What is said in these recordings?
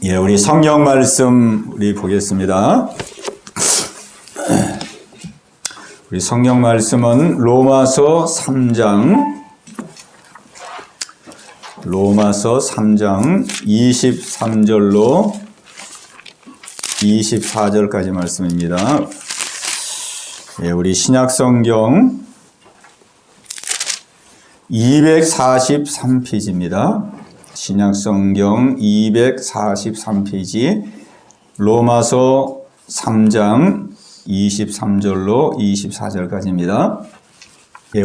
우리 성경 말씀 우리 보겠습니다. 우리 성경 말씀은 로마서 3장 23절로 24절까지 말씀입니다. 우리 신약 성경 243페이지입니다. 신약 성경 243페이지 로마서 3장 23절로 24절까지입니다.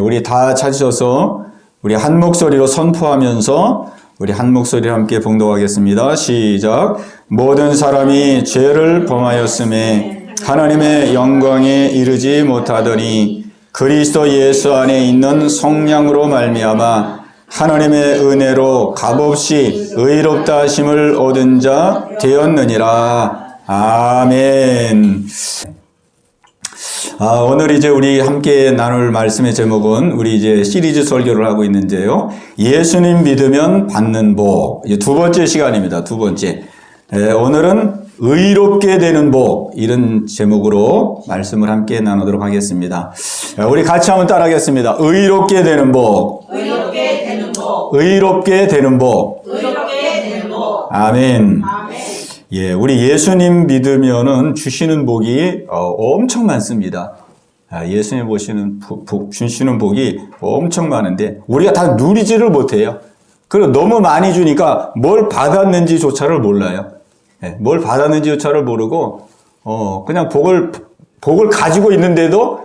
우리 다 찾으셔서 우리 한 목소리로 선포하면서 우리 한 목소리로 함께 봉독하겠습니다. 시작. 모든 사람이 죄를 범하였음에 하나님의 영광에 이르지 못하더니 그리스도 예수 안에 있는 성령으로 말미암아 하나님의 은혜로 값없이 의롭다 하심을 얻은 자 되었느니라. 아멘. 오늘 이제 우리 함께 나눌 말씀의 제목은 우리 이제 시리즈 설교를 하고 있는데요. 예수님 믿으면 받는 복. 이제 두 번째 시간입니다. 두 번째. 오늘은 의롭게 되는 복, 이런 제목으로 말씀을 함께 나누도록 하겠습니다. 우리 같이 한번 따라하겠습니다. 의롭게 되는 복. 의롭게 되는 복. 의롭게 되는 복. 의롭게 되는 복. 아멘. 우리 예수님 믿으면은 주시는 복이 엄청 많습니다. 예수님 주시는 복이 엄청 많은데 우리가 다 누리지를 못해요. 그리고 너무 많이 주니까 뭘 받았는지조차를 몰라요. 뭘 받았는지조차를 모르고 그냥 복을 가지고 있는데도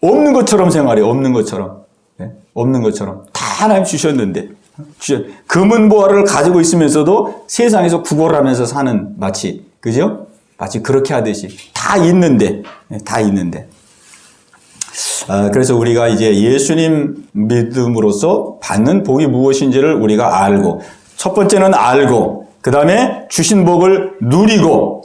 없는 것처럼 생활해요. 없는 것처럼 다 하나님 주셨는데 금은보화를 가지고 있으면서도 세상에서 구걸하면서 사는 마치 그렇게 하듯이 다 있는데 그래서 우리가 이제 예수님 믿음으로써 받는 복이 무엇인지를 우리가 알고, 첫 번째는 알고, 그 다음에 주신 복을 누리고,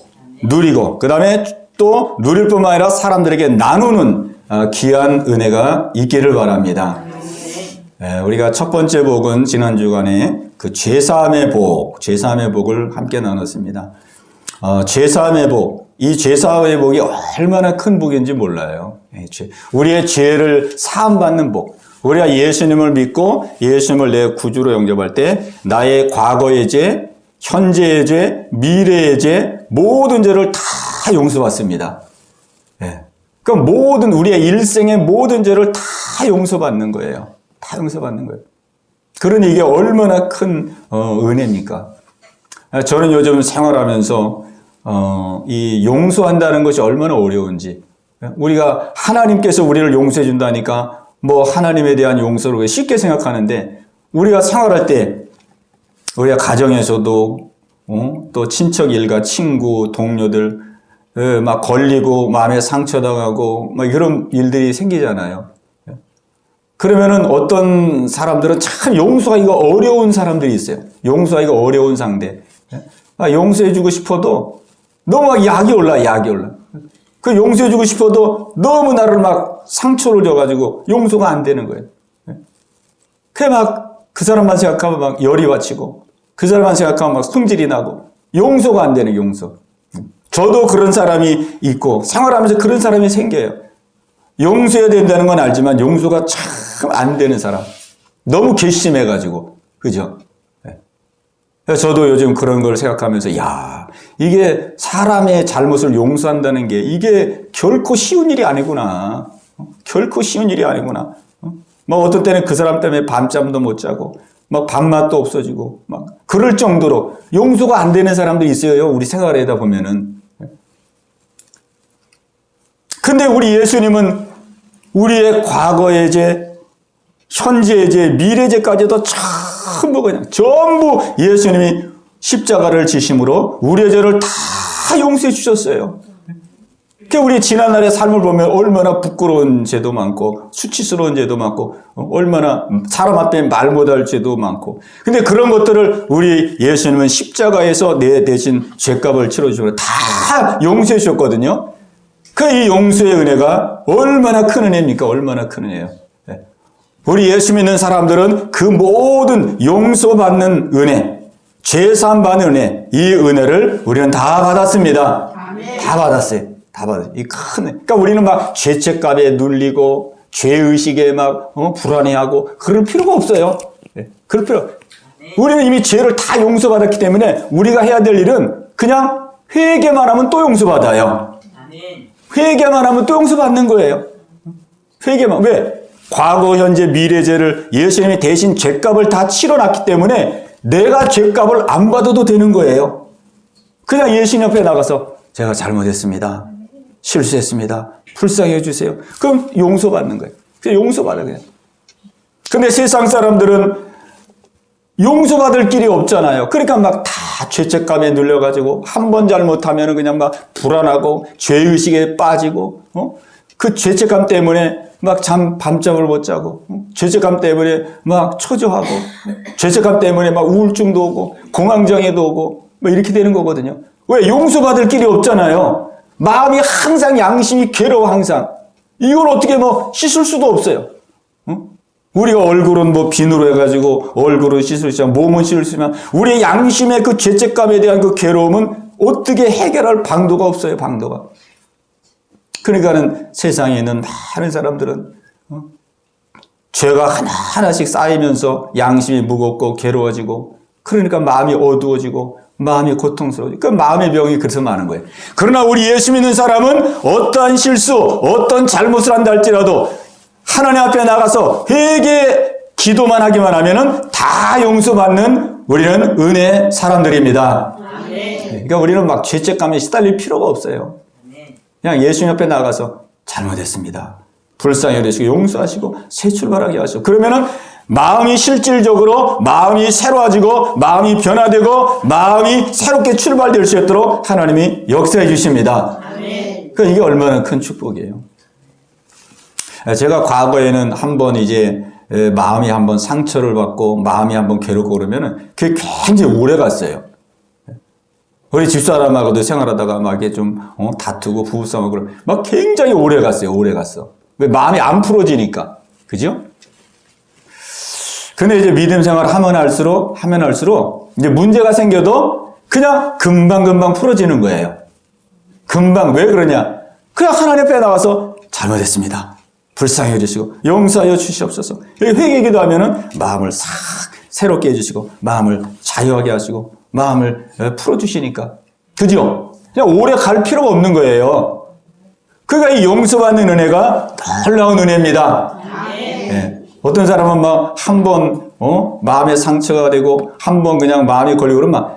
그 다음에 또 누릴 뿐만 아니라 사람들에게 나누는 귀한 은혜가 있기를 바랍니다. 우리가 첫 번째 복은 지난 주간에 그 죄사함의 복을 함께 나눴습니다. 죄사함의 복, 이 죄사함의 복이 얼마나 큰 복인지 몰라요. 우리의 죄를 사함받는 복. 우리가 예수님을 믿고 예수님을 내 구주로 영접할 때 나의 과거의 죄, 현재의 죄, 미래의 죄, 모든 죄를 다 용서받습니다. 그러니까 우리의 일생의 모든 죄를 다 용서받는 거예요. 다 용서받는 거예요. 그러니 이게 얼마나 큰 은혜입니까? 저는 요즘 생활하면서 이 용서한다는 것이 얼마나 어려운지, 우리가 하나님께서 우리를 용서해 준다니까 하나님에 대한 용서를 쉽게 생각하는데, 우리가 생활할 때 우리가 가정에서도 또 친척 일가, 친구, 동료들 막 걸리고 마음에 상처당하고 이런 일들이 생기잖아요. 그러면은 어떤 사람들은 참 용서하기가 어려운 사람들이 있어요. 용서하기가 어려운 상대. 용서해주고 싶어도 너무 막 약이 올라. 그 용서해주고 싶어도 너무 나를 막 상처를 줘가지고 용서가 안 되는 거예요. 그 사람만 생각하면 막 열이 받치고, 그 사람만 생각하면 막 성질이 나고, 용서가 안 되는 용서. 저도 그런 사람이 있고 생활하면서 그런 사람이 생겨요. 용서해야 된다는 건 알지만 용서가 참 안 되는 사람. 너무 괘씸해가지고. 그죠? 저도 요즘 그런 걸 생각하면서, 이게 사람의 잘못을 용서한다는 게 이게 결코 쉬운 일이 아니구나. 어떤 때는 그 사람 때문에 밤잠도 못 자고, 밥맛도 없어지고, 그럴 정도로 용서가 안 되는 사람도 있어요. 우리 생활에다 보면은. 근데 우리 예수님은 우리의 과거의 죄, 현재의 죄, 미래의 죄까지도 전부 예수님이 십자가를 지심으로 우리의 죄를 다 용서해 주셨어요. 우리 지난날의 삶을 보면 얼마나 부끄러운 죄도 많고, 수치스러운 죄도 많고, 얼마나 사람 앞에 말 못할 죄도 많고, 근데 그런 것들을 우리 예수님은 십자가에서 내 대신 죄값을 치러주시고 다 용서해 주셨거든요. 이 용서의 은혜가 얼마나 큰 은혜입니까? 얼마나 큰 은혜예요. 우리 예수 믿는 사람들은 그 모든 용서받는 은혜, 죄사함받는 은혜, 이 은혜를 우리는 다 받았습니다. 아멘. 다 받았어요. 다 받았어요. 이 큰, 그러니까 우리는 막 죄책감에 눌리고 죄의식에 막 불안해하고 그럴 필요가 없어요. 그럴 필요. 우리는 이미 죄를 다 용서받았기 때문에 우리가 해야 될 일은 그냥 회개만 하면 또 용서받아요. 아멘. 회개만 하면 또 용서받는 거예요. 회개만. 왜? 과거, 현재, 미래 죄를 예수님이 대신 죄값을 다 치러놨기 때문에 내가 죄값을 안 받아도 되는 거예요. 그냥 예수님 옆에 나가서 제가 잘못했습니다. 실수했습니다. 불쌍히 해주세요. 그럼 용서받는 거예요. 그냥 용서받아요. 그냥. 근데 세상 사람들은 용서받을 길이 없잖아요. 그러니까 막 다 죄책감에 눌려가지고 한 번 잘못하면 그냥 막 불안하고 죄의식에 빠지고, 그 죄책감 때문에 막 밤잠을 못 자고, 죄책감 때문에 막 초조하고, 죄책감 때문에 막 우울증도 오고, 공황장애도 오고, 뭐 이렇게 되는 거거든요. 왜? 용서받을 길이 없잖아요. 마음이 항상 양심이 괴로워, 항상. 이걸 어떻게 뭐 씻을 수도 없어요. 우리가 얼굴은 뭐 비누로 해가지고 얼굴은 씻을 수 있지만 몸은 씻을 수 있지만 우리의 양심의 그 죄책감에 대한 그 괴로움은 어떻게 해결할 방도가 없어요, 방도가. 그러니까는 세상에 있는 많은 사람들은 죄가 하나하나씩 쌓이면서 양심이 무겁고 괴로워지고 그러니까 마음이 어두워지고 마음이 고통스러워지고 그 마음의 병이 그래서 많은 거예요. 그러나 우리 예수 믿는 사람은 어떠한 실수, 어떤 잘못을 한다 할지라도 하나님 앞에 나가서 회개 기도만 하기만 하면은 다 용서받는 우리는 은혜 사람들입니다. 그러니까 우리는 막 죄책감에 시달릴 필요가 없어요. 그냥 예수님 옆에 나가서 잘못했습니다. 불쌍히 여기시고 용서하시고 새 출발하게 하시고 그러면은 마음이 실질적으로 마음이 새로워지고 마음이 변화되고 마음이 새롭게 출발될 수 있도록 하나님이 역사해 주십니다. 그러니까 이게 얼마나 큰 축복이에요. 제가 과거에는 한번 이제 마음이 한번 상처를 받고 마음이 한번 괴롭고 그러면은 그게 굉장히 오래 갔어요. 우리 집사람하고도 생활하다가 막 이렇게 좀 다투고 부부싸움하고 그러면 막 굉장히 오래 갔어요. 오래 갔어. 왜? 마음이 안 풀어지니까. 그죠? 근데 이제 믿음 생활 하면 할수록 이제 문제가 생겨도 그냥 금방금방 풀어지는 거예요. 금방. 왜 그러냐? 그냥 하나님 앞에 나와서 잘못했습니다. 불쌍히 해주시고 용서하여 주시옵소서. 회개기도 하면은 마음을 싹 새롭게 해주시고 마음을 자유하게 하시고 마음을 풀어주시니까. 그죠? 그냥 오래 갈 필요가 없는 거예요. 그러니까 이 용서받는 은혜가 놀라운 은혜입니다. 네. 어떤 사람은 막 한 번 마음에 상처가 되고 한 번 그냥 마음이 걸리고 그러면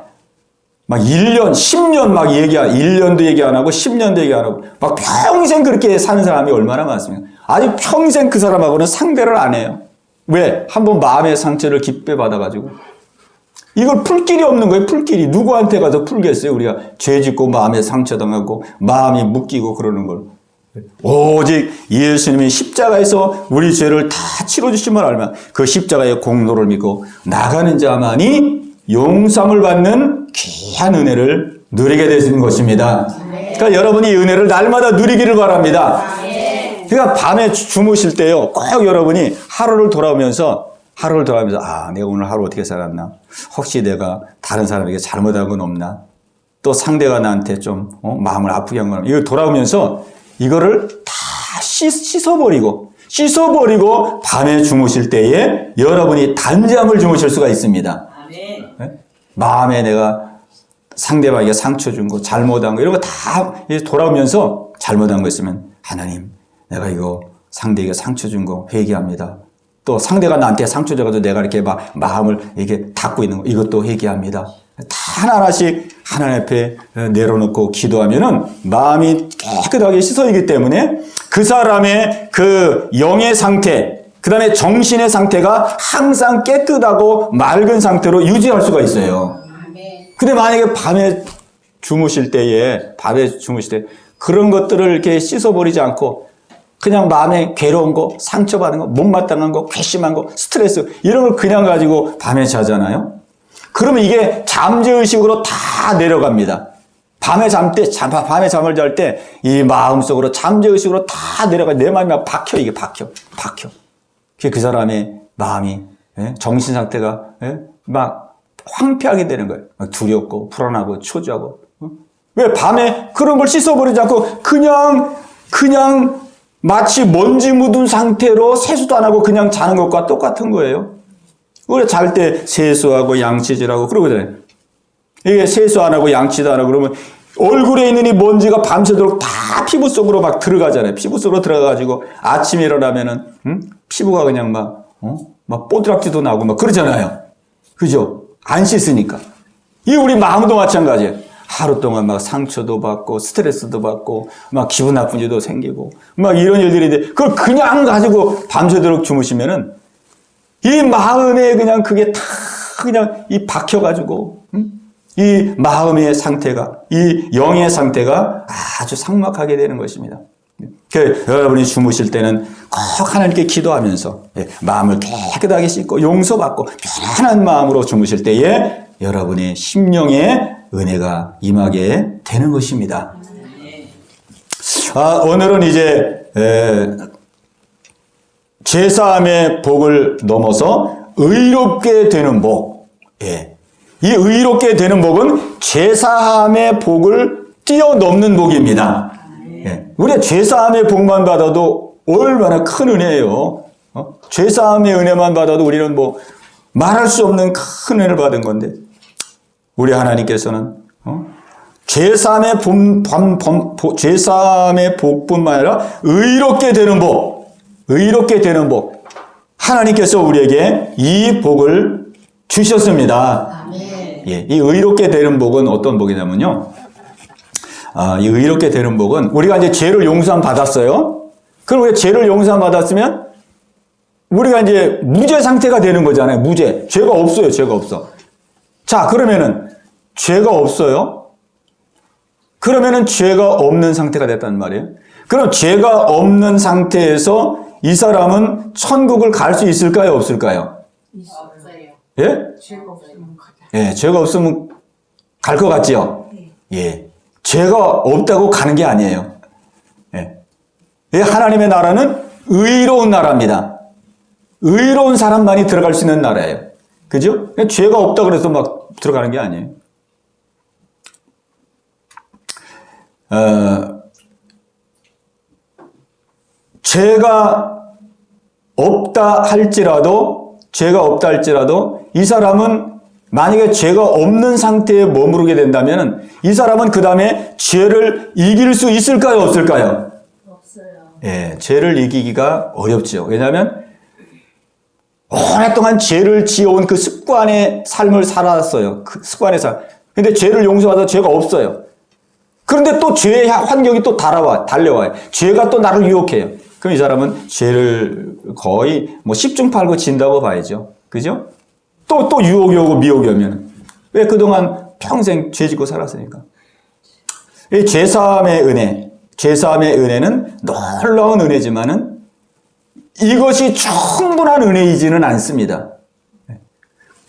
막 1년, 10년 막 1년도 얘기 안 하고 10년도 얘기 안 하고 막 평생 그렇게 사는 사람이 얼마나 많습니까? 아직 평생 그 사람하고는 상대를 안 해요. 왜? 한번 마음의 상처를 깊게 받아가지고. 이걸 풀 길이 없는 거예요, 풀 길이. 누구한테 가서 풀겠어요? 우리가 죄 짓고 마음에 상처당하고 마음이 묶이고 그러는 걸. 오직 예수님이 십자가에서 우리 죄를 다 치러주심을 알면 그 십자가의 공로를 믿고 나가는 자만이 용서함을 받는 귀한 은혜를 누리게 되는 것입니다. 그러니까 여러분이 이 은혜를 날마다 누리기를 바랍니다. 그러니까 밤에 주무실 때요, 꼭 여러분이 하루를 돌아오면서 아, 내가 오늘 하루 어떻게 살았나? 혹시 내가 다른 사람에게 잘못한 건 없나? 또 상대가 나한테 좀 마음을 아프게 한 건 없나? 이걸 돌아오면서 이거를 다 씻어버리고 밤에 주무실 때에 여러분이 단잠을 주무실 수가 있습니다. 네? 마음에 내가 상대방에게 상처 준 거, 잘못한 거, 이런 거 다 돌아오면서 잘못한 거 있으면 하나님, 내가 이거 상대에게 상처 준 거 회개합니다. 또 상대가 나한테 상처 줘가지고 내가 이렇게 막 마음을 이렇게 닫고 있는 거, 이것도 회개합니다. 다 하나하나씩 하나님 앞에 내려놓고 기도하면은 마음이 깨끗하게 씻어지기 때문에 그 사람의 그 영의 상태, 그 다음에 정신의 상태가 항상 깨끗하고 맑은 상태로 유지할 수가 있어요. 근데 만약에 밤에 주무실 때 그런 것들을 이렇게 씻어버리지 않고 그냥 마음에 괴로운 거, 상처받은 거, 못마땅한 거, 괘씸한 거, 스트레스 이런 걸 그냥 가지고 밤에 자잖아요. 그러면 이게 잠재의식으로 다 내려갑니다. 밤에 잠을 잘 때 이 마음속으로 잠재의식으로 다 내려가. 내 마음이 막 박혀. 이게 박혀. 그 사람의 마음이, 정신 상태가 막 황폐하게 되는 거예요. 막 두렵고 불안하고 초조하고. 왜 밤에 그런 걸 씻어버리지 않고 그냥 마치 먼지 묻은 상태로 세수도 안 하고 그냥 자는 것과 똑같은 거예요. 우리가 잘 때 세수하고 양치질하고 그러거든요. 이게 세수 안 하고 양치도 안 하고 그러면 얼굴에 있는 이 먼지가 밤새도록 다 피부 속으로 막 들어가잖아요. 피부 속으로 들어가가지고 아침에 일어나면은 피부가 그냥 막 뽀드락지도 나고 막 그러잖아요. 그죠? 안 씻으니까. 이 우리 마음도 마찬가지예요. 하루 동안 막 상처도 받고 스트레스도 받고 막 기분 나쁜 일도 생기고 막 이런 일들인데 그걸 그냥 가지고 밤새도록 주무시면은 이 마음에 그냥 그게 다 그냥 이 박혀가지고 이 마음의 상태가 이 영의 상태가 아주 삭막하게 되는 것입니다. 여러분이 주무실 때는 꼭 하나님께 기도하면서 마음을 깨끗하게 씻고 용서받고 편안한 마음으로 주무실 때에 여러분의 심령에 은혜가 임하게 되는 것입니다. 오늘은 이제 제사함의 복을 넘어서 의롭게 되는 복. 이 의롭게 되는 복은 제사함의 복을 뛰어넘는 복입니다. 우리가 제사함의 복만 받아도 얼마나 큰 은혜예요. 제사함의 은혜만 받아도 우리는 뭐 말할 수 없는 큰 은혜를 받은 건데 우리 하나님께서는 제사함의 복뿐만 아니라 의롭게 되는 복, 하나님께서 우리에게 이 복을 주셨습니다. 이 의롭게 되는 복은 어떤 복이냐면요. 이 의롭게 되는 복은 우리가 이제 죄를 용서함 받았어요. 그럼 우리가 죄를 용서함 받았으면 우리가 이제 무죄 상태가 되는 거잖아요. 무죄. 죄가 없어요. 죄가 없어. 자, 그러면은 죄가 없어요. 그러면은 죄가 없는 상태가 됐단 말이에요. 그럼 죄가 없는 상태에서 이 사람은 천국을 갈 수 있을까요? 없을까요? 없어요. 예? 죄가 없으면 가자. 예, 죄가 없으면 갈 것 같지요? 예. 죄가 없다고 가는 게 아니에요. 예. 하나님의 나라는 의로운 나라입니다. 의로운 사람만이 들어갈 수 있는 나라예요. 그죠? 죄가 없다 그래서 막 들어가는 게 아니에요. 죄가 없다 할지라도 이 사람은 만약에 죄가 없는 상태에 머무르게 된다면 이 사람은 그 다음에 죄를 이길 수 있을까요? 없을까요? 없어요. 예, 죄를 이기기가 어렵죠. 왜냐하면 오랫동안 죄를 지어온 그 습관의 삶을 살았어요. 그 습관의 삶. 근데 죄를 용서하다 죄가 없어요. 그런데 또 죄의 환경이 또 달려와요. 죄가 또 나를 유혹해요. 그럼 이 사람은 죄를 거의 뭐 10중 8구 진다고 봐야죠. 그죠? 또 유혹이 오고 미혹이 오면. 왜 그동안 평생 죄 짓고 살았으니까. 이 제사함의 은혜는 놀라운 은혜지만은 이것이 충분한 은혜이지는 않습니다.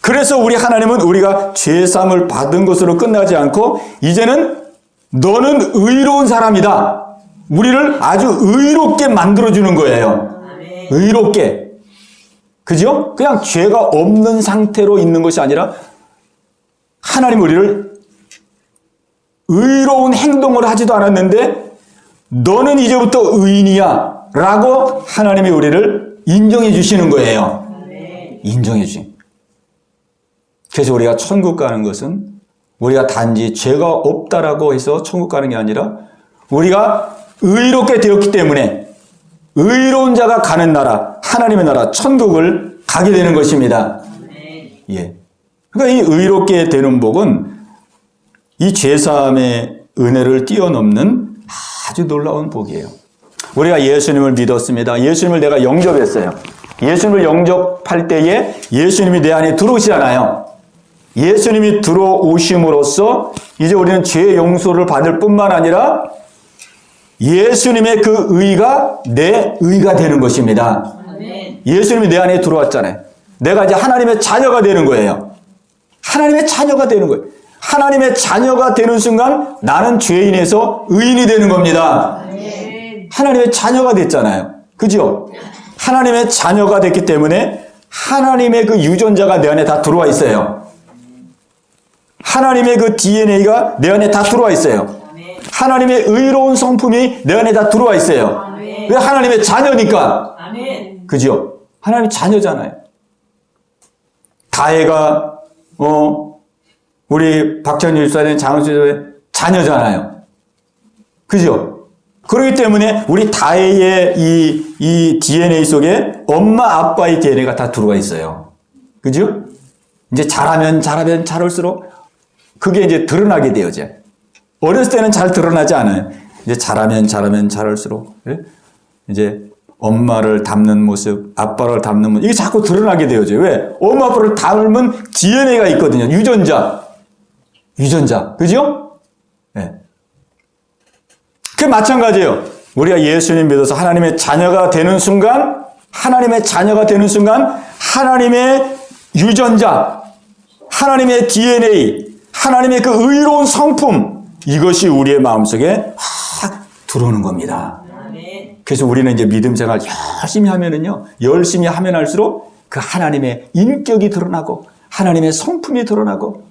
그래서 우리 하나님은 우리가 죄사함을 받은 것으로 끝나지 않고 이제는 너는 의로운 사람이다. 우리를 아주 의롭게 만들어주는 거예요. 의롭게. 그죠? 그냥 죄가 없는 상태로 있는 것이 아니라 하나님 우리를 의로운 행동을 하지도 않았는데 너는 이제부터 의인이야 라고 하나님이 우리를 인정해 주시는 거예요. 인정해 주신. 그래서 우리가 천국 가는 것은 우리가 단지 죄가 없다라고 해서 천국 가는 게 아니라 우리가 의롭게 되었기 때문에 의로운 자가 가는 나라, 하나님의 나라, 천국을 가게 되는 것입니다. 예. 그러니까 이 의롭게 되는 복은 이 죄사함의 은혜를 뛰어넘는 아주 놀라운 복이에요. 우리가 예수님을 믿었습니다. 예수님을 내가 영접했어요. 예수님을 영접할 때에 예수님이 내 안에 들어오시잖아요. 예수님이 들어오심으로써 이제 우리는 죄 용서를 받을 뿐만 아니라 예수님의 그 의가 내 의가 되는 것입니다. 예수님이 내 안에 들어왔잖아요. 내가 이제 하나님의 자녀가 되는 거예요. 하나님의 자녀가 되는 거예요. 하나님의 자녀가 되는 순간 나는 죄인에서 의인이 되는 겁니다. 하나님의 자녀가 됐잖아요. 그죠? 하나님의 자녀가 됐기 때문에 하나님의 그 유전자가 내 안에 다 들어와 있어요. 하나님의 그 DNA가 내 안에 다 들어와 있어요. 하나님의 의로운 성품이 내 안에 다 들어와 있어요. 왜? 하나님의 자녀니까. 그죠? 하나님의 자녀잖아요. 다혜가 우리 박찬일 집사님, 장은수 집사님의 자녀잖아요. 그죠? 그렇기 때문에 우리 다혜의 이 DNA 속에 엄마 아빠의 DNA가 다 들어와 있어요. 그죠? 이제 자라면 자랄수록 그게 이제 드러나게 돼요. 이제 어렸을 때는 잘 드러나지 않아요. 이제 자라면 자랄수록 이제 엄마를 닮는 모습, 아빠를 닮는 모습, 이게 자꾸 드러나게 되어져. 왜? 엄마 아빠를 닮은 DNA가 있거든요. 유전자. 그죠? 네. 그 마찬가지예요. 우리가 예수님 믿어서 하나님의 자녀가 되는 순간, 하나님의 유전자, 하나님의 DNA, 하나님의 그 의로운 성품, 이것이 우리의 마음속에 확 들어오는 겁니다. 그래서 우리는 이제 믿음 생활 열심히 하면 할수록 그 하나님의 인격이 드러나고 하나님의 성품이 드러나고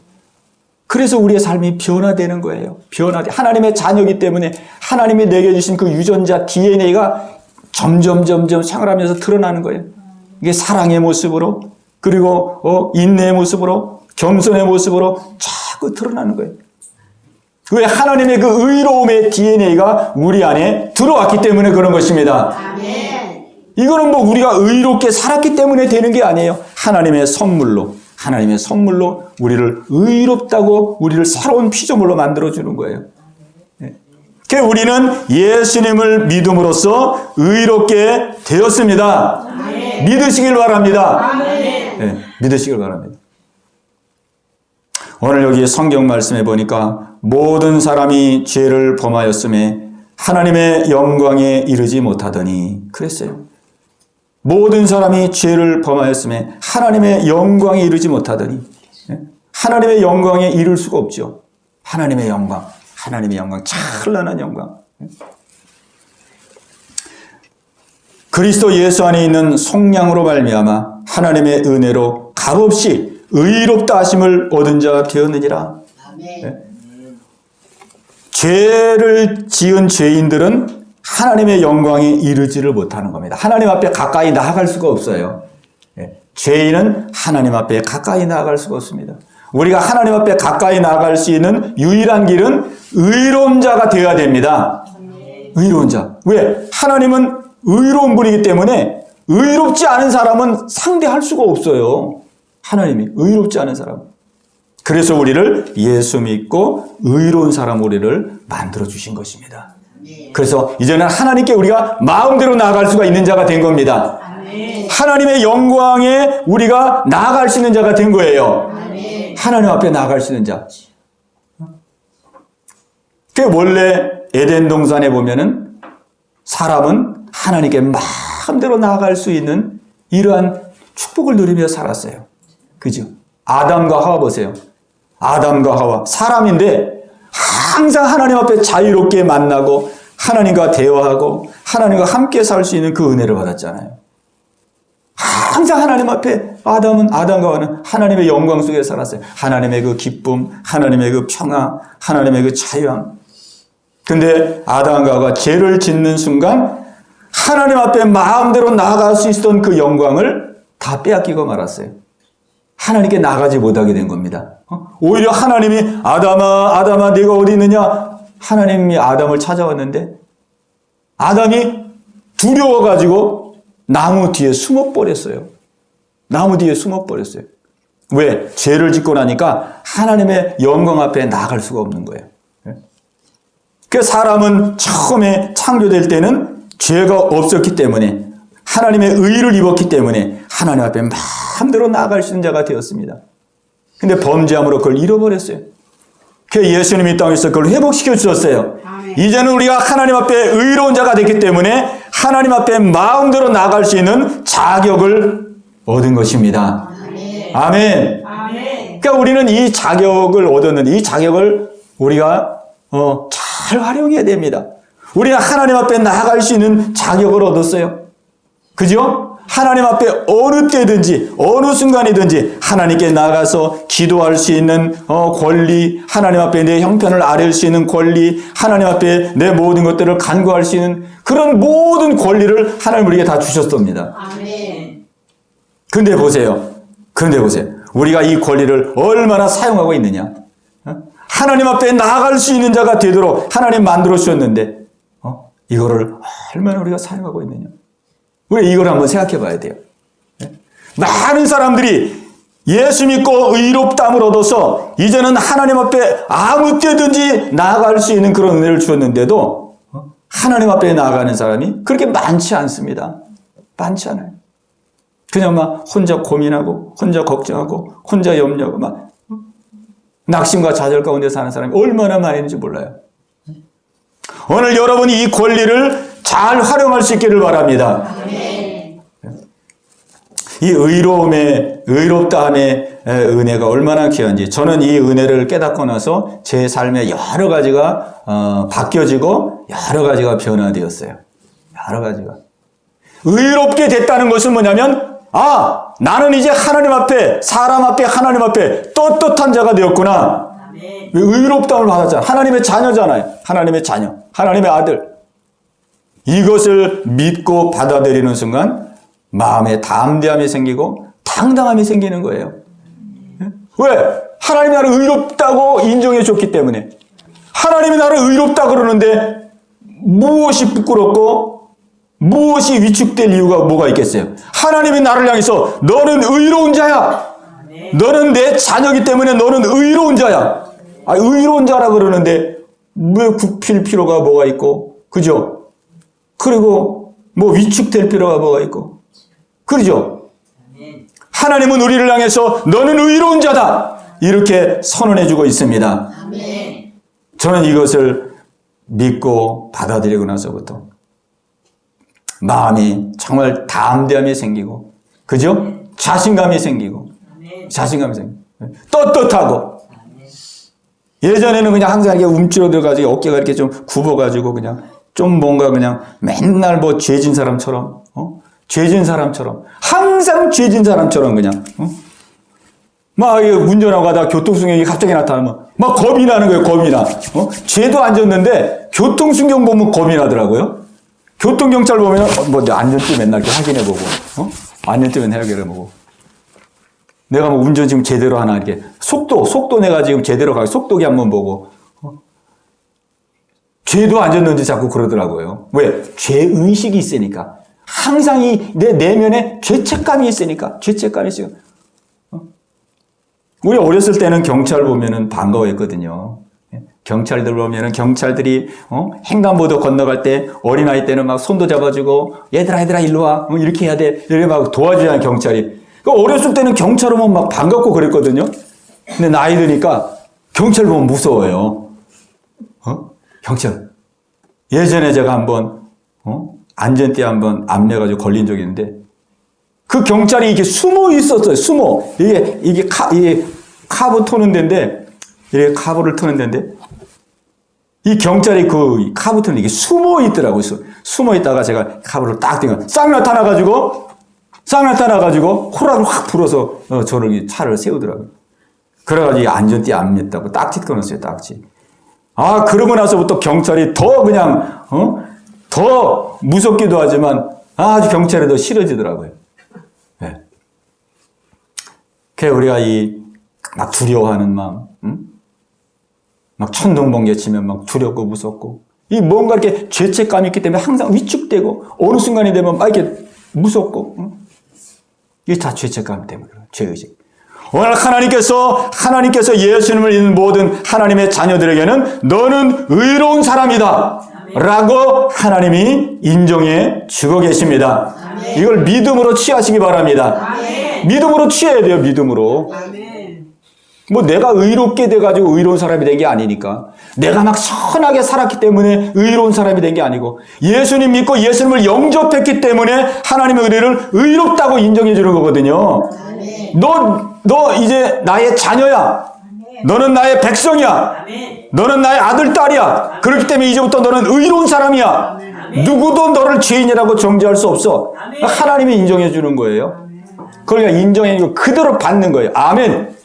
그래서 우리의 삶이 변화되는 거예요. 하나님의 자녀이기 때문에 하나님이 내게 주신 그 유전자 DNA가 점점 생활하면서 드러나는 거예요. 이게 사랑의 모습으로 그리고 인내의 모습으로 겸손의 모습으로 자꾸 드러나는 거예요. 왜? 하나님의 그 의로움의 DNA가 우리 안에 들어왔기 때문에 그런 것입니다. 아멘. 이거는 뭐 우리가 의롭게 살았기 때문에 되는 게 아니에요. 하나님의 선물로 우리를 의롭다고 우리를 새로운 피조물로 만들어주는 거예요. 그래서 우리는 예수님을 믿음으로써 의롭게 되었습니다. 아멘. 믿으시길 바랍니다. 네, 믿으시길 바랍니다. 오늘 여기 성경 말씀에 보니까 모든 사람이 죄를 범하였음에 하나님의 영광에 이르지 못하더니 그랬어요. 모든 사람이 죄를 범하였음에 하나님의 영광에 이르지 못하더니 하나님의 영광에 이를 수가 없죠. 하나님의 영광, 찬란한 영광. 그리스도 예수 안에 있는 속량으로 말미암아 하나님의 은혜로 값없이 의롭다 하심을 얻은 자 되었느니라. 아멘. 죄를 지은 죄인들은 하나님의 영광에 이르지를 못하는 겁니다. 하나님 앞에 가까이 나아갈 수가 없어요. 죄인은 하나님 앞에 가까이 나아갈 수가 없습니다. 우리가 하나님 앞에 가까이 나아갈 수 있는 유일한 길은 의로운 자가 되어야 됩니다. 의로운 자. 왜? 하나님은 의로운 분이기 때문에 의롭지 않은 사람은 상대할 수가 없어요. 하나님이 의롭지 않은 사람. 그래서 우리를 예수 믿고 의로운 사람 우리를 만들어주신 것입니다. 그래서 이제는 하나님께 우리가 마음대로 나아갈 수가 있는 자가 된 겁니다. 하나님의 영광에 우리가 나아갈 수 있는 자가 된 거예요. 하나님 앞에 나아갈 수 있는 자. 원래 에덴 동산에 보면은 사람은 하나님께 마음대로 나아갈 수 있는 이러한 축복을 누리며 살았어요. 그죠? 아담과 하와 보세요. 아담과 하와 사람인데 항상 하나님 앞에 자유롭게 만나고 하나님과 대화하고 하나님과 함께 살 수 있는 그 은혜를 받았잖아요. 항상 하나님 앞에 아담과 하와는 하나님의 영광 속에 살았어요. 하나님의 그 기쁨, 하나님의 그 평화, 하나님의 그 자유함. 근데 아담과 하와가 죄를 짓는 순간 하나님 앞에 마음대로 나아갈 수 있었던 그 영광을 다 빼앗기고 말았어요. 하나님께 나가지 못하게 된 겁니다. 오히려 하나님이 아담아 네가 어디 있느냐? 하나님이 아담을 찾아왔는데 아담이 두려워가지고 나무 뒤에 숨어버렸어요. 왜? 죄를 짓고 나니까 하나님의 영광 앞에 나갈 수가 없는 거예요. 그 사람은 처음에 창조될 때는 죄가 없었기 때문에 하나님의 의를 입었기 때문에 하나님 앞에 마음대로 나아갈 수 있는 자가 되었습니다. 근데 범죄함으로 그걸 잃어버렸어요. 그래서 예수님이 이 땅에서 그걸 회복시켜 주셨어요. 이제는 우리가 하나님 앞에 의로운 자가 됐기 때문에 하나님 앞에 마음대로 나아갈 수 있는 자격을 얻은 것입니다. 아멘. 그러니까 우리는 이 자격을 얻었는데 이 자격을 우리가 잘 활용해야 됩니다. 우리가 하나님 앞에 나아갈 수 있는 자격을 얻었어요. 그죠? 하나님 앞에 어느 때든지 어느 순간이든지 하나님께 나가서 기도할 수 있는 권리, 하나님 앞에 내 형편을 아뢰을 수 있는 권리, 하나님 앞에 내 모든 것들을 간구할 수 있는 그런 모든 권리를 하나님 우리에게 다 주셨습니다. 아멘. 그런데 보세요. 우리가 이 권리를 얼마나 사용하고 있느냐? 하나님 앞에 나아갈 수 있는 자가 되도록 하나님 만들어 주셨는데 이거를 얼마나 우리가 사용하고 있느냐? 우리 이걸 한번 생각해 봐야 돼요. 많은 사람들이 예수 믿고 의롭다함을 얻어서 이제는 하나님 앞에 아무 때든지 나아갈 수 있는 그런 은혜를 주었는데도 하나님 앞에 나아가는 사람이 그렇게 많지 않습니다. 많지 않아요. 그냥 막 혼자 고민하고 혼자 걱정하고 혼자 염려하고 막 낙심과 좌절 가운데 사는 사람이 얼마나 많이 있는지 몰라요. 오늘 여러분이 이 권리를 잘 활용할 수 있기를 바랍니다. 아멘. 이 의롭다함의 은혜가 얼마나 귀한지 저는 이 은혜를 깨닫고 나서 제 삶에 여러 가지가 바뀌어지고 여러 가지가 변화되었어요. 여러 가지가. 의롭게 됐다는 것은 뭐냐면 나는 이제 하나님 앞에 사람 앞에 하나님 앞에 떳떳한 자가 되었구나. 아멘. 의롭다함을 받았잖아요. 하나님의 자녀잖아요. 하나님의 자녀, 하나님의 아들. 이것을 믿고 받아들이는 순간 마음에 담대함이 생기고 당당함이 생기는 거예요. 왜? 하나님이 나를 의롭다고 인정해 줬기 때문에. 하나님이 나를 의롭다 그러는데 무엇이 부끄럽고 무엇이 위축될 이유가 뭐가 있겠어요? 하나님이 나를 향해서 너는 의로운 자야. 너는 내 자녀이기 때문에 너는 의로운 자야. 의로운 자라 그러는데 왜 굽힐 필요가 뭐가 있고, 그죠? 그리고 뭐 위축될 필요가 뭐가 있고, 그러죠? 하나님은 우리를 향해서 너는 의로운 자다 이렇게 선언해주고 있습니다. 아멘. 저는 이것을 믿고 받아들이고 나서부터 마음이 정말 담대함이 생기고, 그죠? 자신감이 생기고, 떳떳하고. 예전에는 그냥 항상 이렇게 움츠러들어가지고 어깨가 이렇게 좀 굽어가지고 그냥 좀 뭔가 그냥 맨날 뭐 죄진 사람처럼, 항상 죄진 사람처럼 그냥, 막 운전하고 가다가 교통순경이 갑자기 나타나면 막 겁이 나는 거예요, 겁이 나. 죄도 안 졌는데 교통순경 보면 겁이 나더라고요. 교통경찰 보면 뭐 안전띠 맨날 이렇게 확인해보고, 안전띠 맨날 확인해보고. 내가 뭐 운전 지금 제대로 하나 이렇게 속도 내가 지금 제대로 가고 속도기 한번 보고. 죄도 안 졌는지 자꾸 그러더라고요. 왜? 죄의식이 있으니까. 항상 내 내면에 죄책감이 있으니까. 우리 어렸을 때는 경찰 보면은 반가워했거든요. 경찰들 보면은 경찰들이 횡단보도 건너갈 때 어린아이 때는 막 손도 잡아주고 얘들아 일로 와 이렇게 해야 돼 이렇게 막 도와주잖아요 경찰이. 어렸을 때는 경찰 오면 막 반갑고 그랬거든요. 근데 나이 드니까 경찰 보면 무서워요. 경찰. 예전에 제가 한번 안전띠 한번 안 매가지고 걸린 적이 있는데 그 경찰이 이게 숨어 있었어요. 이게 카브 터는 데인데 이렇게 카브를 터는 데인데 이 경찰이 그 카브 터는 이게 숨어 있더라고요. 숨어 있다가 제가 카브를 딱 띄면 싹 나타나가지고 호랑이를 확 불어서 저를 차를 세우더라고요. 그래가지고 안전띠 안 맸다고 딱지 끊었어요. 딱지. 그러고 나서부터 경찰이 더 그냥 더 무섭기도 하지만 아주 경찰이 더 싫어지더라고요. 네. 그래 우리가 막 두려워하는 마음, 막 천둥번개 치면 막 두렵고 무섭고 뭔가 이렇게 죄책감이 있기 때문에 항상 위축되고 어느 순간이 되면 막 이렇게 무섭고 이게 다 죄책감 때문에 그래요. 죄의식. 오늘 하나님께서 예수님을 믿는 모든 하나님의 자녀들에게는 너는 의로운 사람이다 라고 하나님이 인정해 주고 계십니다. 아멘. 이걸 믿음으로 취하시기 바랍니다. 아멘. 믿음으로 취해야 돼요. 믿음으로. 아멘. 뭐 내가 의롭게 돼가지고 의로운 사람이 된 게 아니니까 내가 막 선하게 살았기 때문에 의로운 사람이 된 게 아니고 예수님 믿고 예수님을 영접했기 때문에 하나님의 의를 의롭다고 인정해 주는 거거든요. 아멘. 너 이제 나의 자녀야. 아멘. 너는 나의 백성이야. 아멘. 너는 나의 아들, 딸이야. 그렇기 때문에 이제부터 너는 의로운 사람이야. 아멘. 누구도 너를 죄인이라고 정죄할 수 없어. 하나님이 인정해 주는 거예요. 그러니까 인정해 주고 그대로 받는 거예요. 아멘.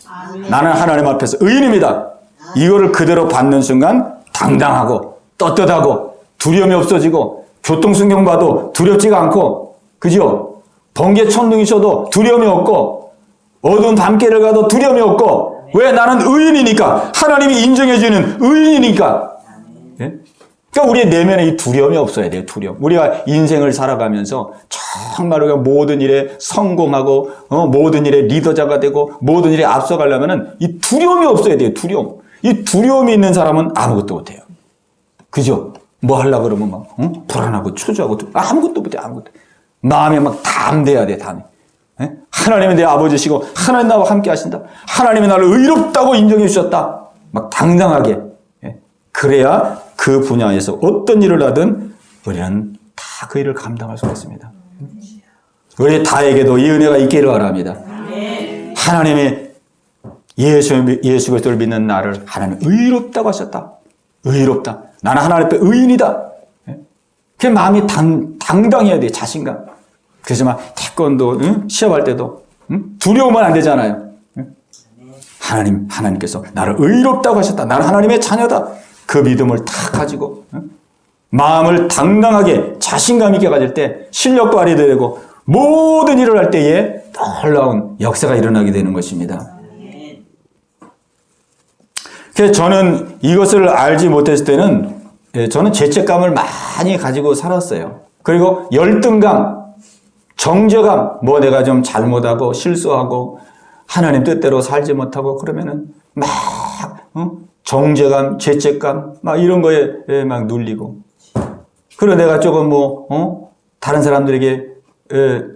나는 하나님 앞에서 의인입니다. 이거를 그대로 받는 순간 당당하고 떳떳하고 두려움이 없어지고 교통순경 봐도 두렵지가 않고, 그죠? 번개 천둥이 쳐도 두려움이 없고, 어두운 밤길을 가도 두려움이 없고, 왜? 나는 의인이니까. 하나님이 인정해주는 의인이니까. 예? 그러니까 우리의 내면에 이 두려움이 없어야 돼요. 두려움. 우리가 인생을 살아가면서 정말 우리가 모든 일에 성공하고, 모든 일에 리더자가 되고, 모든 일에 앞서가려면은 이 두려움이 없어야 돼요. 두려움. 이 두려움이 있는 사람은 아무것도 못해요. 그죠? 뭐 하려고 그러면 막, 불안하고 초조하고, 아무것도 못해, 아무것도. 마음에 막 담대해야 돼, 담대. 예? 하나님은 내 아버지시고, 하나님 나와 함께 하신다. 하나님이 나를 의롭다고 인정해 주셨다. 막 당당하게. 예? 그래야 그 분야에서 어떤 일을 하든 우리는 다 그 일을 감당할 수가 있습니다. 우리 다에게도 이 은혜가 있기를 바랍니다. 하나님이 예수 그리스도를 믿는 나를 하나님 의롭다고 하셨다. 의롭다. 나는 하나님 앞에 의인이다. 그 마음이 당당해야 돼. 자신감. 그래서 막 태권도 시합할 때도 두려우면 안 되잖아요. 하나님께서 나를 의롭다고 하셨다. 나는 하나님의 자녀다. 그 믿음을 다 가지고 마음을 당당하게 자신감 있게 가질 때 실력 발휘도 되고 모든 일을 할 때에 놀라운 역사가 일어나게 되는 것입니다. 그래서 저는 이것을 알지 못했을 때는 저는 죄책감을 많이 가지고 살았어요. 그리고 열등감, 정죄감, 뭐 내가 좀 잘못하고 실수하고 하나님 뜻대로 살지 못하고 그러면은 막 정죄감, 죄책감 막 이런 거에 막 눌리고, 그리고 내가 조금 다른 사람들에게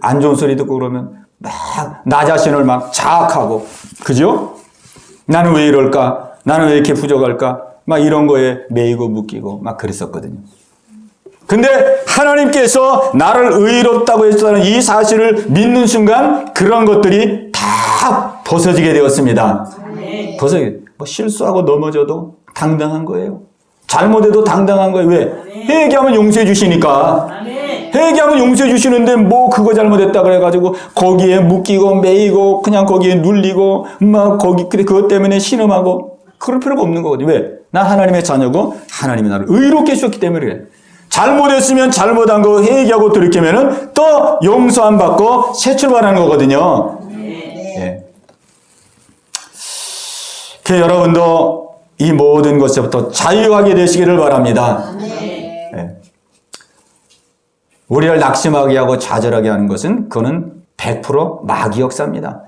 안 좋은 소리 듣고 그러면 막 나 자신을 막 자학하고, 그죠? 나는 왜 이럴까? 나는 왜 이렇게 부족할까? 막 이런 거에 매이고 묶이고 막 그랬었거든요. 근데 하나님께서 나를 의롭다고 했다는 이 사실을 믿는 순간 그런 것들이 다 벗어지게 되었습니다. 뭐 실수하고 넘어져도 당당한 거예요. 잘못해도 당당한 거예요. 왜? 회개하면 용서해 주시니까. 회개하면 용서해 주시는데 뭐 그거 잘못했다 그래가지고 거기에 묶이고 매이고 그냥 거기에 눌리고 막 그것 때문에 신음하고 그럴 필요가 없는 거거든요. 왜? 난 하나님의 자녀고 하나님이 나를 의롭게 해주셨기 때문에 그래. 잘못했으면 잘못한 거 회개하고 돌이키면은 또 용서함 받고 새 출발하는 거거든요. 예. 그 여러분도 이 모든 것에부터 자유하게 되시기를 바랍니다. 예. 우리를 낙심하게 하고 좌절하게 하는 것은 그거는 100% 마귀 역사입니다.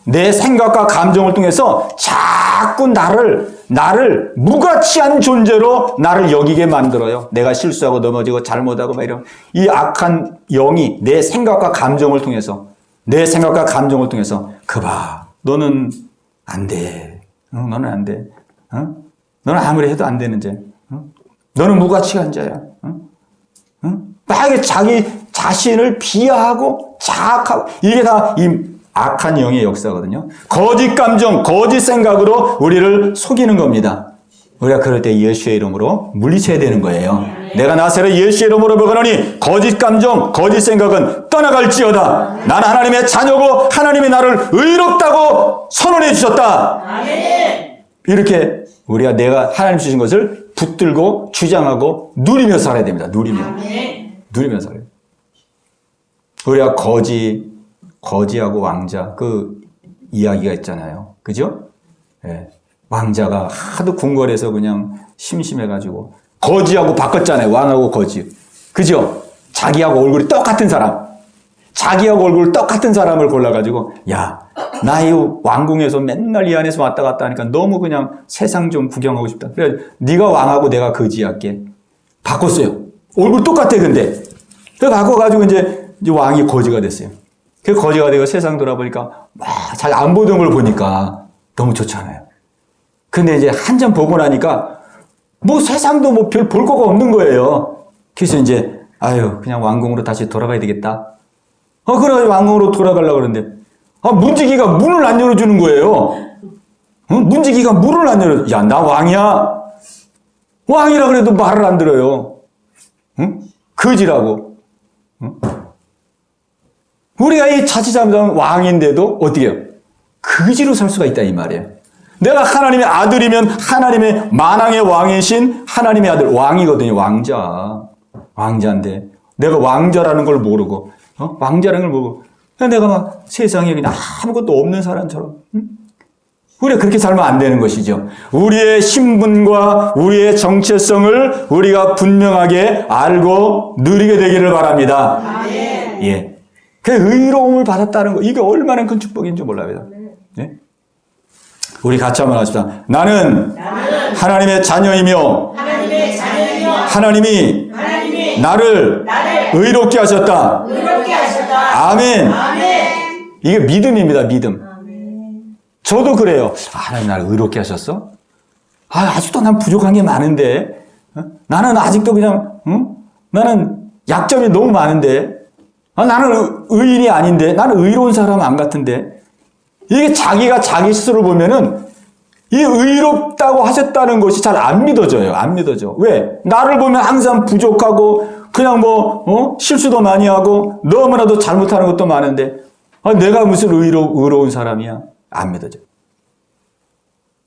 내 생각과 감정을 통해서 자꾸 나를 무가치한 존재로 나를 여기게 만들어요. 내가 실수하고 넘어지고 잘못하고 막 이런 이 악한 영이 내 생각과 감정을 통해서 그봐 너는 안 돼. 너는 안 돼. 너는 아무리 해도 안 되는 죄. 너는 무가치한 자야. 막 자기 자신을 비하하고 자학하고 이게 다 이 악한 영의 역사거든요. 거짓 감정, 거짓 생각으로 우리를 속이는 겁니다. 우리가 그럴 때 예수의 이름으로 물리쳐야 되는 거예요. 내가 나사렛 예수의 이름으로 명하노니 거짓 감정, 거짓 생각은 떠나갈지어다. 나는 하나님의 자녀고 하나님이 나를 의롭다고 선언해 주셨다. 이렇게 우리가 내가 하나님 주신 것을 붙들고 주장하고 누리며 살아야 됩니다. 누리며 살아요. 우리가 거지하고 왕자 그 이야기가 있잖아요. 그죠? 예. 왕자가 하도 궁궐에서 그냥 심심해가지고 거지하고 바꿨잖아요. 왕하고 거지. 그죠? 자기하고 얼굴이 똑같은 사람을 골라가지고 야, 나 이 왕궁에서 맨날 이 안에서 왔다 갔다 하니까 너무 그냥 세상 좀 구경하고 싶다. 그래 네가 왕하고 내가 거지할게. 바꿨어요. 얼굴 똑같아 근데. 그래서 바꿔가지고 이제 왕이 거지가 됐어요. 그 거지가 되고 세상 돌아보니까 잘 안 보던 걸 보니까 너무 좋잖아요. 근데 이제 한참 보고 나니까 뭐 세상도 뭐 별 볼 거가 없는 거예요. 그래서 이제 그냥 왕궁으로 다시 돌아가야 되겠다. 그래 왕궁으로 돌아가려고 그러는데 문지기가 문을 안 열어주는 거예요. 문지기가 문을 안 열어줘. 야, 나 왕이야. 왕이라 그래도 말을 안 들어요. 거지라고. 우리가 이 자칫잘못하면 왕인데도 어떻게 해요? 거지로 살 수가 있다 이 말이에요. 내가 하나님의 아들이면 하나님의 만왕의 왕이신 하나님의 아들 왕이거든요. 왕자인데 내가 왕자라는 걸 모르고 왕자라는 걸 모르고 내가 막 세상에 그냥 아무것도 없는 사람처럼 우리가 그렇게 살면 안 되는 것이죠. 우리의 신분과 우리의 정체성을 우리가 분명하게 알고 누리게 되기를 바랍니다. 아멘. 예. 그 의로움을 받았다는 거 이게 얼마나 큰 축복인지 몰라요. 예? 우리 같이 한번 하십시다. 나는 하나님의 자녀이며 하나님이 나를 의롭게 하셨다. 아멘. 이게 믿음입니다. 믿음. 저도 그래요. 하나님 나를 의롭게 하셨어? 아직도 난 부족한 게 많은데 나는 아직도 그냥 나는 약점이 너무 많은데 나는 의인이 아닌데 나는 의로운 사람 안 같은데 이게 자기가 자기 스스로 보면은 이 의롭다고 하셨다는 것이 잘 안 믿어져요. 안 믿어져. 왜? 나를 보면 항상 부족하고 그냥 실수도 많이 하고 너무나도 잘못하는 것도 많은데 내가 무슨 의로운 사람이야? 안 믿어져.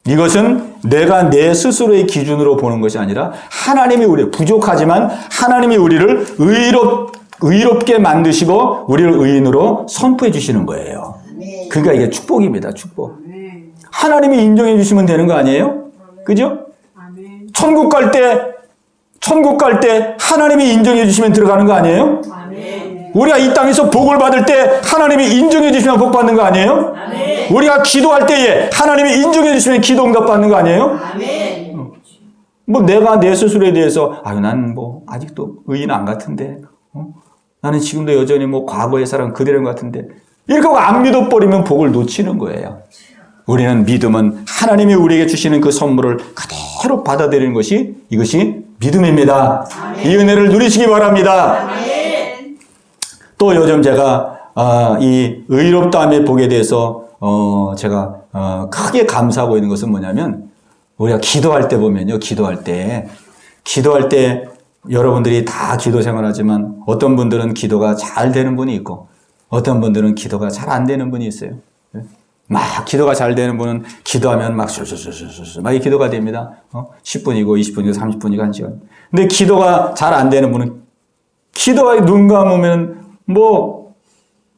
이것은 내가 내 스스로의 기준으로 보는 것이 아니라 하나님이 부족하지만 하나님이 우리를 의롭게 만드시고 우리를 의인으로 선포해 주시는 거예요. 그러니까 이게 축복입니다. 축복. 하나님이 인정해 주시면 되는 거 아니에요? 그죠? 천국 갈 때 하나님이 인정해 주시면 들어가는 거 아니에요? 우리가 이 땅에서 복을 받을 때 하나님이 인정해 주시면 복 받는 거 아니에요? 우리가 기도할 때에 하나님이 인정해 주시면 기도 응답 받는 거 아니에요? 내가 내 스스로에 대해서 나는 아직도 의인 안 같은데 나는 지금도 여전히 과거의 사람 그대로 같은데 이렇게 하고 안 믿어버리면 복을 놓치는 거예요. 우리는 믿음은 하나님이 우리에게 주시는 그 선물을 그대로 받아들이는 것이 이것이 믿음입니다. 이 은혜를 누리시기 바랍니다. 또 요즘 제가 이 의롭다함의 복에 대해서 제가 크게 감사하고 있는 것은 뭐냐면 우리가 기도할 때 보면요. 기도할 때 여러분들이 다 기도 생활하지만 어떤 분들은 기도가 잘 되는 분이 있고 어떤 분들은 기도가 잘 안 되는 분이 있어요. 막 기도가 잘 되는 분은 기도하면 막 술술술술술 막 기도가 됩니다. 10분이고 20분이고 30분이고 1시간. 근데 기도가 잘 안 되는 분은 기도에 눈 감으면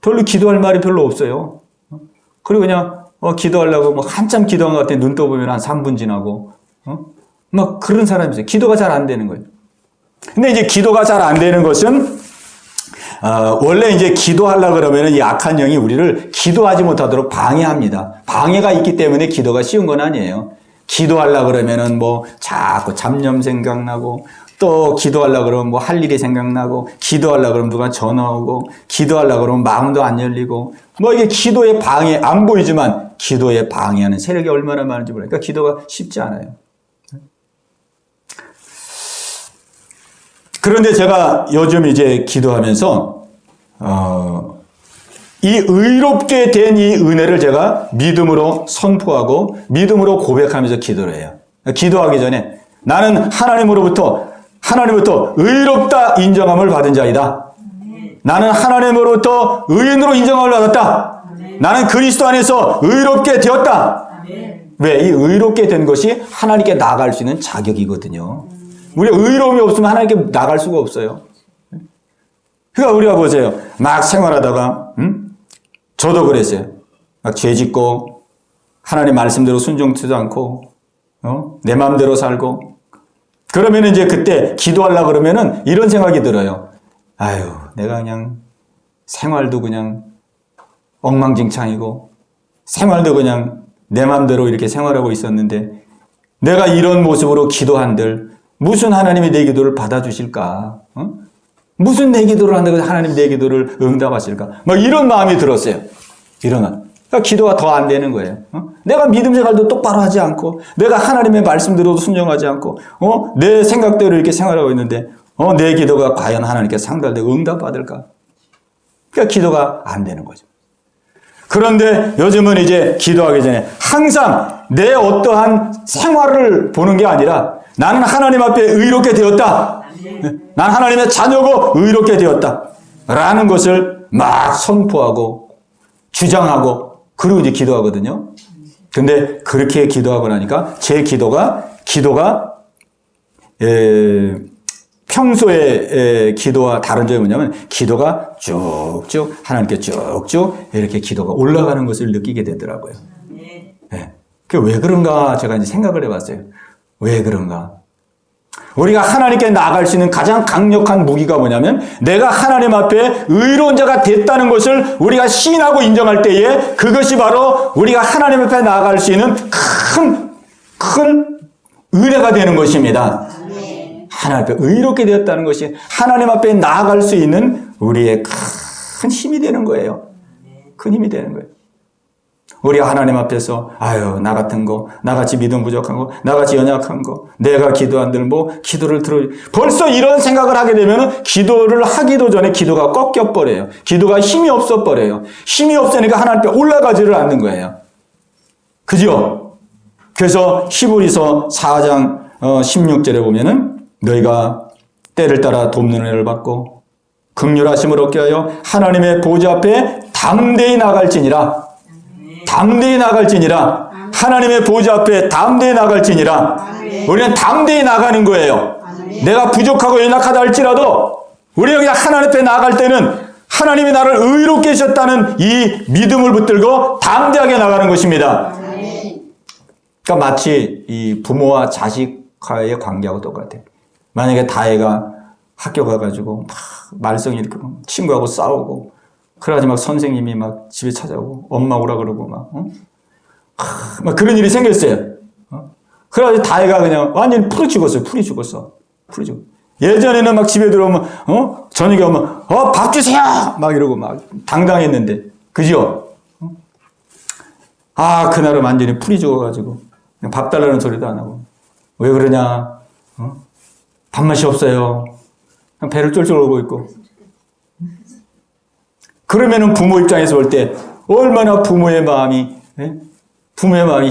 별로 기도할 말이 별로 없어요. 그리고 그냥 기도하려고 한참 기도한 것 같아 눈 떠보면 한 3분 지나고 막 그런 사람이 있어요. 기도가 잘 안 되는 거예요. 근데 이제 기도가 잘 안 되는 것은 원래 이제 기도하려고 그러면 이 악한 영이 우리를 기도하지 못하도록 방해합니다. 방해가 있기 때문에 기도가 쉬운 건 아니에요. 기도하려고 그러면은 자꾸 잡념 생각나고 또 기도하려고 그러면 할 일이 생각나고 기도하려고 그러면 누가 전화 오고 기도하려고 그러면 마음도 안 열리고 이게 기도의 방해 안 보이지만 기도에 방해하는 세력이 얼마나 많은지 모르니까 기도가 쉽지 않아요. 그런데 제가 요즘 이제 기도하면서 이 의롭게 된 이 은혜를 제가 믿음으로 선포하고 믿음으로 고백하면서 기도를 해요. 기도하기 전에 나는 하나님으로부터 의롭다 인정함을 받은 자이다. 나는 하나님으로부터 의인으로 인정함을 받았다. 나는 그리스도 안에서 의롭게 되었다. 왜? 이 의롭게 된 것이 하나님께 나아갈 수 있는 자격이거든요. 우리가 의로움이 없으면 하나님께 나갈 수가 없어요. 그러니까 우리가 보세요. 막 생활하다가 저도 그랬어요. 막 죄짓고 하나님 말씀대로 순종치도 않고 내 마음대로 살고 그러면 이제 그때 기도하려고 그러면은 이런 생각이 들어요. 내가 그냥 생활도 그냥 엉망진창이고 생활도 그냥 내 마음대로 이렇게 생활하고 있었는데 내가 이런 모습으로 기도한들 무슨 하나님이 내 기도를 받아주실까? 무슨 내 기도를 한다고 하나님이 내 기도를 응답하실까? 이런 마음이 들었어요. 그러니까 기도가 더 안 되는 거예요. 내가 믿음 생활도 똑바로 하지 않고 내가 하나님의 말씀대로도 순종하지 않고 내 생각대로 이렇게 생활하고 있는데 내 기도가 과연 하나님께 상달되고 응답받을까? 그러니까 기도가 안 되는 거죠. 그런데 요즘은 이제 기도하기 전에 항상 내 어떠한 생활을 보는 게 아니라 나는 하나님 앞에 의롭게 되었다. 난 하나님의 자녀고 의롭게 되었다. 라는 것을 막 선포하고 주장하고 그리고 이제 기도하거든요. 근데 그렇게 기도하고 나니까 제 기도가 평소의 기도와 다른 점이 뭐냐면 기도가 쭉쭉 하나님께 쭉쭉 이렇게 기도가 올라가는 것을 느끼게 되더라고요. 네. 그게 왜 그런가 제가 이제 생각을 해봤어요. 왜 그런가? 우리가 하나님께 나아갈 수 있는 가장 강력한 무기가 뭐냐면 내가 하나님 앞에 의로운 자가 됐다는 것을 우리가 시인하고 인정할 때에 그것이 바로 우리가 하나님 앞에 나아갈 수 있는 큰 은혜가 되는 것입니다. 하나님 앞에 의롭게 되었다는 것이 하나님 앞에 나아갈 수 있는 우리의 큰 힘이 되는 거예요. 큰 힘이 되는 거예요. 우리가 하나님 앞에서 아유 나 같은 거 나같이 믿음 부족한 거 나같이 연약한 거 내가 기도 안 들고 기도를 들어 벌써 이런 생각을 하게 되면 기도를 하기도 전에 기도가 꺾여버려요. 기도가 힘이 없어버려요. 힘이 없으니까 하나님 앞에 올라가지를 않는 거예요. 그죠? 그래서 히브리서 4장 16절에 보면은 너희가 때를 따라 돕는 은혜를 받고 긍휼하심을 얻게 하여 하나님의 보좌 앞에 담대히 나갈지니라. 담대히 나갈지니라. 하나님의 보좌 앞에 담대히 나갈지니라. 우리는 담대히 나가는 거예요. 내가 부족하고 연약하다 할지라도 우리가 그냥 하나님 앞에 나갈 때는 하나님이 나를 의롭게 하셨다는 이 믿음을 붙들고 담대하게 나가는 것입니다. 그러니까 마치 이 부모와 자식과의 관계하고 똑같아요. 만약에 다혜가 학교 가가지고 막 말썽이 이렇게 친구하고 싸우고 그래가지고 막 선생님이 막 집에 찾아오고 엄마 오라 그러고 막 그런 일이 생겼어요. 그래가지고 다혜가 그냥 완전히 풀이 죽었어요. 풀이 죽었어. 예전에는 막 집에 들어오면 저녁에 오면 밥 주세요 막 이러고 막 당당했는데 그죠? 그날은 완전히 풀이 죽어가지고 그냥 밥 달라는 소리도 안 하고 왜 그러냐? 밥맛이 없어요. 그냥 배를 쫄쫄 울고 있고. 그러면은 부모 입장에서 볼 때 얼마나 부모의 마음이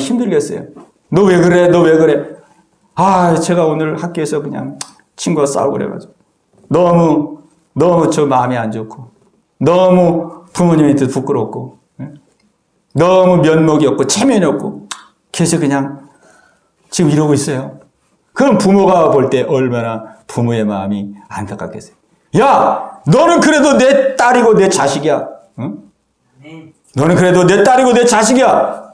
힘들겠어요. 너 왜 그래? 너 왜 그래? 제가 오늘 학교에서 그냥 친구와 싸우고 그래가지고 너무 저 마음이 안 좋고 너무 부모님한테 부끄럽고 너무 면목이 없고 체면이 없고 그래서 그냥 지금 이러고 있어요. 그럼 부모가 볼 때 얼마나 부모의 마음이 안타깝겠어요. 야! 너는 그래도 내 딸이고 내 자식이야. 응? 너는 그래도 내 딸이고 내 자식이야.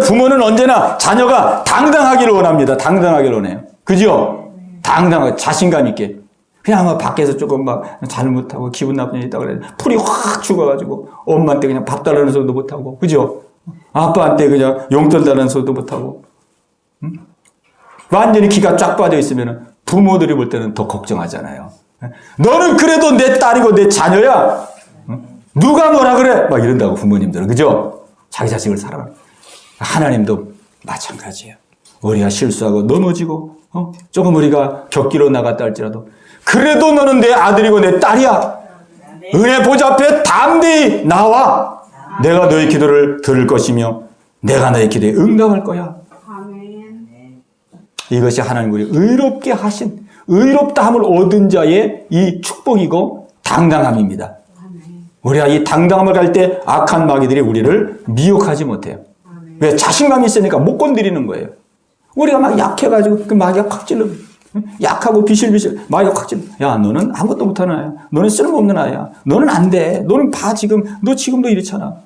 부모는 언제나 자녀가 당당하기를 원합니다. 당당하기를 원해요. 그죠? 당당하게 자신감 있게. 그냥 막 밖에서 조금 막 잘못하고 기분 나쁜 일이 있다고 그래. 풀이 확 죽어가지고 엄마한테 그냥 밥 달라는 소리도 못하고. 그죠? 아빠한테 그냥 용돈 달라는 소리도 못하고. 응? 완전히 기가 쫙 빠져 있으면 부모들이 볼 때는 더 걱정하잖아요. 너는 그래도 내 딸이고 내 자녀야. 누가 뭐라 그래? 막 이런다고 부모님들은. 그죠? 자기 자식을 사랑하는. 하나님도 마찬가지예요. 우리가 실수하고 넘어지고 조금 우리가 격기로 나갔다 할지라도 그래도 너는 내 아들이고 내 딸이야. 은혜 보좌 앞에 담대히 나와. 내가 너의 기도를 들을 것이며 내가 너의 기도에 응답할 거야. 이것이 하나님 우리 의롭게 하신 의롭다함을 얻은 자의 이 축복이고 당당함입니다. 우리가 이 당당함을 갈 때 악한 마귀들이 우리를 미혹하지 못해요. 왜? 자신감이 있으니까 못 건드리는 거예요. 우리가 막 약해가지고 그 마귀가 확 찔러. 약하고 비실비실 마귀가 확 찔러. 야, 너는 아무것도 못하는 아이야. 너는 쓸모없는 아이야. 너는 안 돼. 너는 너 지금도 이렇잖아.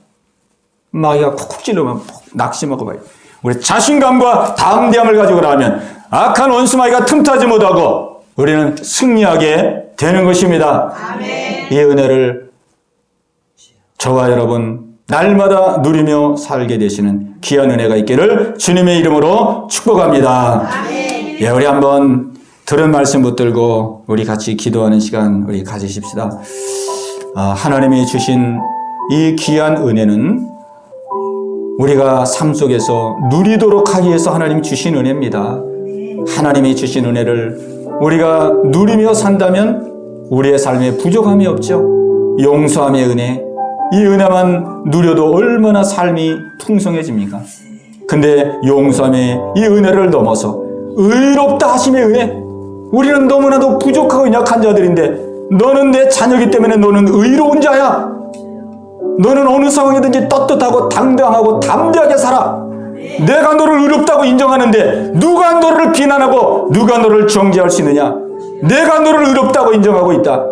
마귀가 쿡쿡 찔러면 낙심하고 봐요. 우리 자신감과 담대함을 가지고 나면 악한 원수마귀가 틈타지 못하고 우리는 승리하게 되는 것입니다. 아멘. 이 은혜를 저와 여러분 날마다 누리며 살게 되시는 귀한 은혜가 있기를 주님의 이름으로 축복합니다. 아멘. 예, 우리 한번 들은 말씀 붙들고 우리 같이 기도하는 시간 우리 가지십시다. 하나님이 주신 이 귀한 은혜는 우리가 삶 속에서 누리도록 하기 위해서 하나님이 주신 은혜입니다. 하나님이 주신 은혜를 우리가 누리며 산다면 우리의 삶에 부족함이 없죠. 용서함의 은혜, 이 은혜만 누려도 얼마나 삶이 풍성해집니까? 근데 용서함의 이 은혜를 넘어서 의롭다 하심의 은혜, 우리는 너무나도 부족하고 약한 자들인데 너는 내 자녀이기 때문에 너는 의로운 자야. 너는 어느 상황이든지 떳떳하고 당당하고 담대하게 살아. 내가 너를 의롭다고 인정하는데 누가 너를 비난하고 누가 너를 정죄할 수 있느냐? 내가 너를 의롭다고 인정하고 있다.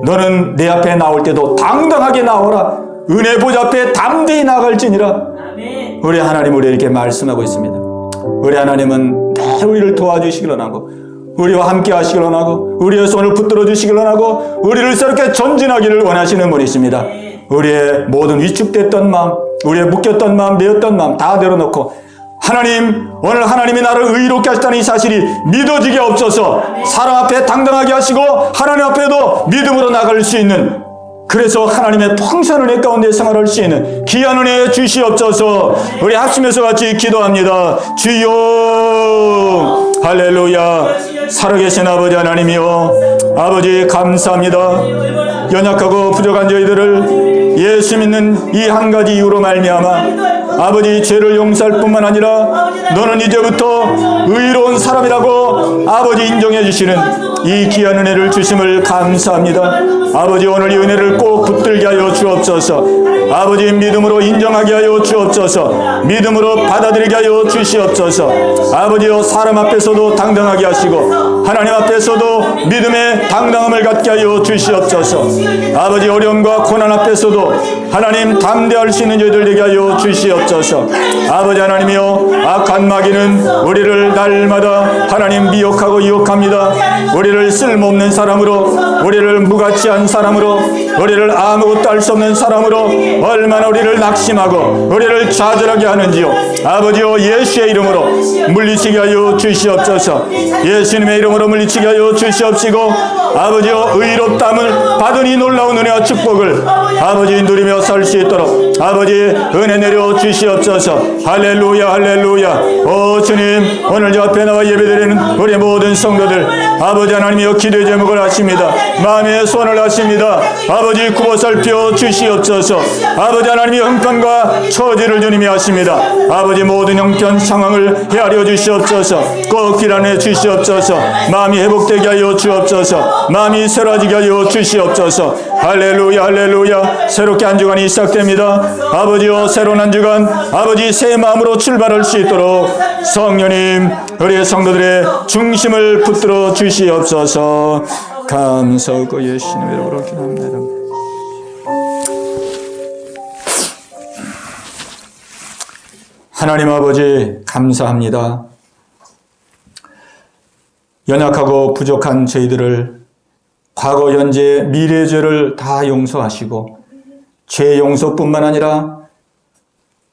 너는 내 앞에 나올 때도 당당하게 나오라. 은혜 보좌 앞에 담대히 나갈지니라. 우리 하나님 우리에게 말씀하고 있습니다. 우리 하나님은 늘 우리를 도와주시길 원하고 우리와 함께 하시길 원하고 우리의 손을 붙들어 주시길 원하고 우리를 새롭게 전진하기를 원하시는 분이십니다. 우리의 모든 위축됐던 마음, 우리의 묶였던 마음, 매였던 마음 다 내려놓고 하나님, 오늘 하나님이 나를 의롭게 하셨다는 이 사실이 믿어지게 없어서 사람 앞에 당당하게 하시고 하나님 앞에도 믿음으로 나갈 수 있는, 그래서 하나님의 풍성한 은혜 가운데 생활할 수 있는 귀한 은혜 주시옵소서. 우리 합심해서 같이 기도합니다. 주여 할렐루야. 살아계신 아버지 하나님이여, 아버지 감사합니다. 연약하고 부족한 저희들을 예수 믿는 이 한 가지 이유로 말미암아 아버지 죄를 용서할 뿐만 아니라 너는 이제부터 의로운 사람이라고 아버지 인정해 주시는 이 귀한 은혜를 주심을 감사합니다. 아버지 오늘 이 은혜를 꼭 붙들게 하여 주옵소서. 아버지 믿음으로 인정하게 하여 주옵소서. 믿음으로 받아들이게 하여 주시옵소서. 아버지여 사람 앞에서도 당당하게 하시고 하나님 앞에서도 믿음의 당당함을 갖게 하여 주시옵소서. 아버지 어려움과 고난 앞에서도 하나님 담대할 수 있는 저희들 되게 하여 주시옵소서. 아버지 하나님이여 악한 마귀는 우리를 날마다 하나님 미혹하고 유혹합니다. 우리를 쓸모없는 사람으로, 우리를 무가치한 사람으로, 우리를 아무것도 할 수 없는 사람으로 얼마나 우리를 낙심하고 우리를 좌절하게 하는지요. 아버지여 예수의 이름으로 물리치게 하여 주시옵소서. 예수님의 이름으로 물리치게 하여 주시옵시고 아버지여 의롭다함을 받은 이 놀라운 은혜와 축복을 아버지 누리며 살 수 있도록 아버지 은혜 내려 주시옵소서. 할렐루야 할렐루야. 오 주님, 오늘 저 앞에 나와 예배드리는 우리 모든 성도들 아버지 하나님이여 기도의 제목을 하십니다. 마음의 소원을 하십니다. 아버지 굽어 살펴 주시옵소서. 아버지 하나님이 형편과 처지를 주님이 하십니다. 아버지 모든 형편 상황을 헤아려 주시옵소서. 꼭 길안해 주시옵소서. 마음이 회복되게 하여 주옵소서. 마음이 새로워지게 하여 주시옵소서. 할렐루야 할렐루야. 새롭게 한 주간이 시작됩니다. 아버지여 새로운 한 주간 아버지 새 마음으로 출발할 수 있도록 성령님 우리의 성도들의 중심을 붙들어 주시옵소서. 감사하고 예수님의 이름으로 기도합니다. 하나님 아버지 감사합니다. 연약하고 부족한 저희들을 과거 현재 미래의 죄를 다 용서하시고 죄 용서뿐만 아니라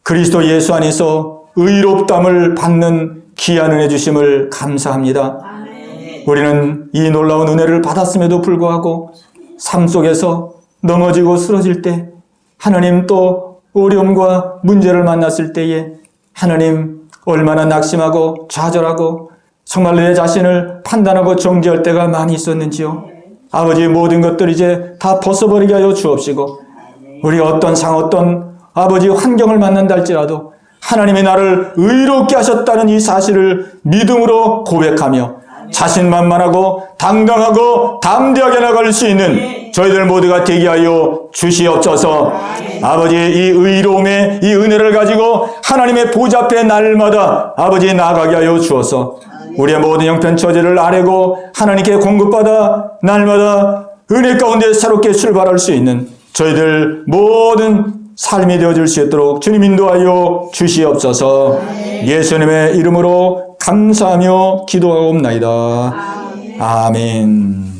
그리스도 예수 안에서 의롭담을 받는 귀한 은혜 주심을 감사합니다. 우리는 이 놀라운 은혜를 받았음에도 불구하고 삶 속에서 넘어지고 쓰러질 때 하나님 또 어려움과 문제를 만났을 때에 하나님 얼마나 낙심하고 좌절하고 정말 내 자신을 판단하고 정죄할 때가 많이 있었는지요. 아버지 모든 것들 이제 다 벗어버리게 하여 주옵시고 우리 어떤 어떤 아버지 환경을 만난다 할지라도 하나님이 나를 의롭게 하셨다는 이 사실을 믿음으로 고백하며 자신만만하고 당당하고 담대하게 나갈 수 있는 저희들 모두가 되게 하여 주시옵소서. 아버지 이 의로움의 이 은혜를 가지고 하나님의 보좌 앞에 날마다 아버지 나아가게 하여 주어서 우리의 모든 형편 처지를 아뢰고 하나님께 공급받아 날마다 은혜 가운데 새롭게 출발할 수 있는 저희들 모든 삶이 되어질 수 있도록 주님 인도하여 주시옵소서. 예수님의 이름으로 감사하며 기도하옵나이다. 아멘.